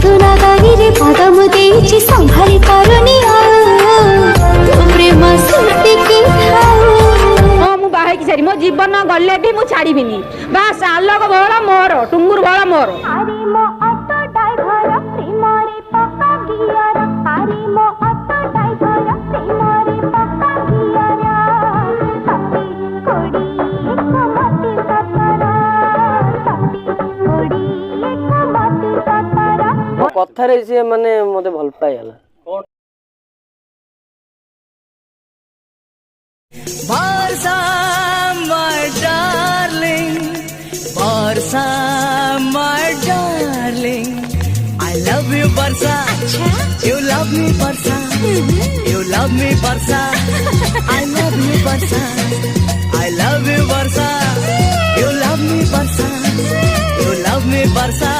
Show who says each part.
Speaker 1: मधुनागारी रे पदम देछि संभाली पारुनी प्रेम सुरती की
Speaker 2: हाँ मु बाहे की सारी मो जीवन गले भी मु छाड़ीबिनी बास आलोक भला मोर टुंगुर भला मोर
Speaker 1: अरे मो ऑटो ड्राइवर प्रेम रे पका गियर अरे मो ऑटो ड्राइवर प्रेम रे पका गियर सती कोड़ी एक मती सतरा सती कोड़ी एक मती सतरा
Speaker 3: कथारे से माने मते भल पाइला
Speaker 4: Barsa, my darling, Barsa, my darling. I love you, Barsa. You love me, Barsa. You love me, Barsa. I love you, Barsa. I love you, Barsa. You love me, Barsa. You love me, Barsa.